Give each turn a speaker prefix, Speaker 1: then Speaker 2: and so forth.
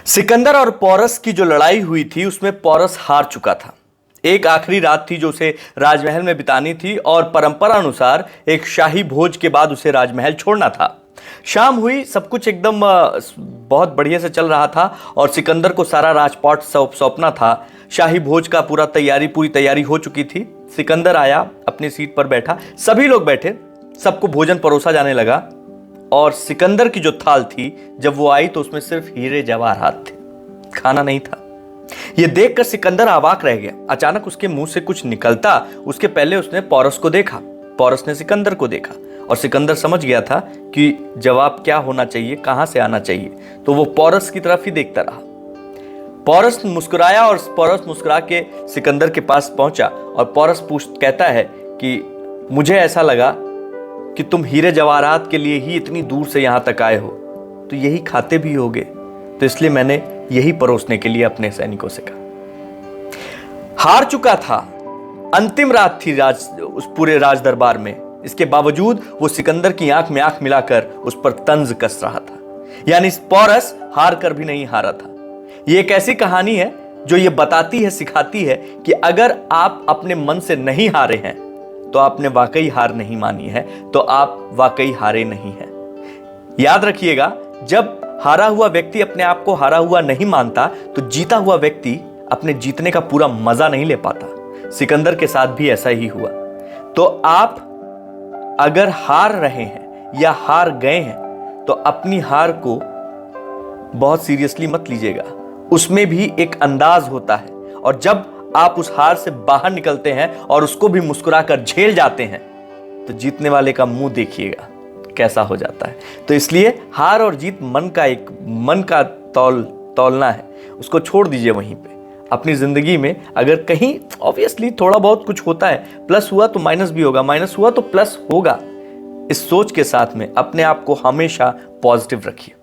Speaker 1: सिकंदर और पोरस की जो लड़ाई हुई थी उसमें पोरस हार चुका था। एक आखिरी रात थी जो उसे राजमहल में बितानी थी और परंपरा अनुसार एक शाही भोज के बाद उसे राजमहल छोड़ना था। शाम हुई, सब कुछ एकदम बहुत बढ़िया से चल रहा था और सिकंदर को सारा राजपाट सौंपना था। शाही भोज का पूरी तैयारी हो चुकी थी। सिकंदर आया, अपनी सीट पर बैठा, सभी लोग बैठे, सबको भोजन परोसा जाने लगा और सिकंदर की जो थाल थी जब वो आई तो उसमें सिर्फ हीरे जवाहरात थे, खाना नहीं था। यह देखकर सिकंदर अवाक रह गया। अचानक उसके मुंह से कुछ निकलता उसके पहले उसने पोरस को देखा, पोरस ने सिकंदर को देखा और सिकंदर समझ गया था कि जवाब क्या होना चाहिए, कहां से आना चाहिए, तो वो पोरस की तरफ ही देखता रहा। पोरस मुस्कुराया और पोरस मुस्कुरा के सिकंदर के पास पहुंचा और पोरस कहता है कि मुझे ऐसा लगा कि तुम हीरे जवाहरात के लिए ही इतनी दूर से यहां तक आए हो, तो यही खाते भी होगे, तो इसलिए मैंने यही परोसने के लिए अपने सैनिकों से कहा। हार चुका था, अंतिम रात थी उस पूरे राज दरबार में। इसके बावजूद वो सिकंदर की आंख में आंख मिलाकर उस पर तंज कस रहा था, यानी पोरस हार कर भी नहीं हारा था। ये एक ऐसी कहानी है जो ये बताती है, सिखाती है कि अगर आप अपने मन से नहीं हारे हैं तो आपने वाकई हार नहीं मानी है, तो आप वाकई हारे नहीं हैं। याद रखिएगा, जब हारा हुआ व्यक्ति अपने आप को हारा हुआ नहीं मानता तो जीता हुआ व्यक्ति अपने जीतने का पूरा मजा नहीं ले पाता। सिकंदर के साथ भी ऐसा ही हुआ। तो आप अगर हार रहे हैं या हार गए हैं तो अपनी हार को बहुत सीरियसली मत लीजिएगा। उसमें भी एक अंदाज होता है और जब आप उस हार से बाहर निकलते हैं और उसको भी मुस्कुराकर झेल जाते हैं तो जीतने वाले का मुंह देखिएगा कैसा हो जाता है। तो इसलिए हार और जीत मन का तौलना है, उसको छोड़ दीजिए वहीं पे। अपनी जिंदगी में अगर कहीं ऑब्वियसली थोड़ा बहुत कुछ होता है, प्लस हुआ तो माइनस भी होगा, माइनस हुआ तो प्लस होगा, इस सोच के साथ में अपने आप को हमेशा पॉजिटिव रखिए।